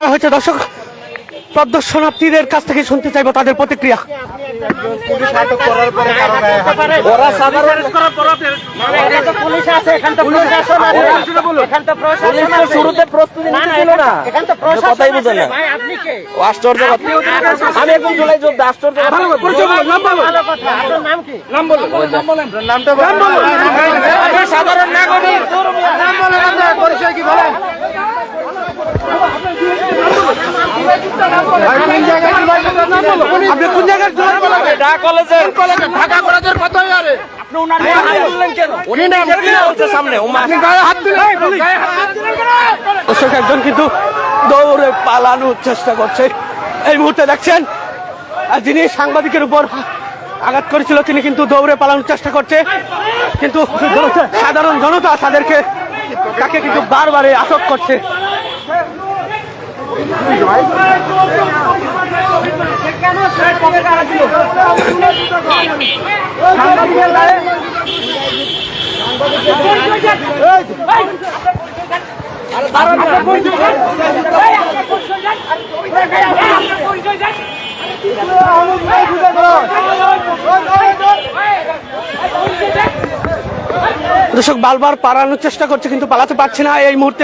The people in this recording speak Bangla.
হয়েছে দর্শক প্রদর্শনার্থীদের কাছ থেকে শুনতে চাইবো তাদের প্রতিক্রিয়া। সাধারণ নাগরিক আপনি কোন জায়গার ঢাকা কলেজের কথা দর্শক একজন কিন্তু দৌড়ে পালানোর চেষ্টা করছে। এই মুহূর্তে দেখছেন যিনি সাংবাদিকের উপর আঘাত করেছিল তিনি কিন্তু দৌড়ে পালানোর চেষ্টা করছে, কিন্তু সাধারণ জনতা তাকে কিন্তু বারবারে আটক করছে। দর্শক বারবার পালানোর চেষ্টা করছে কিন্তু পালাতে পারছে না। এই মুহূর্তে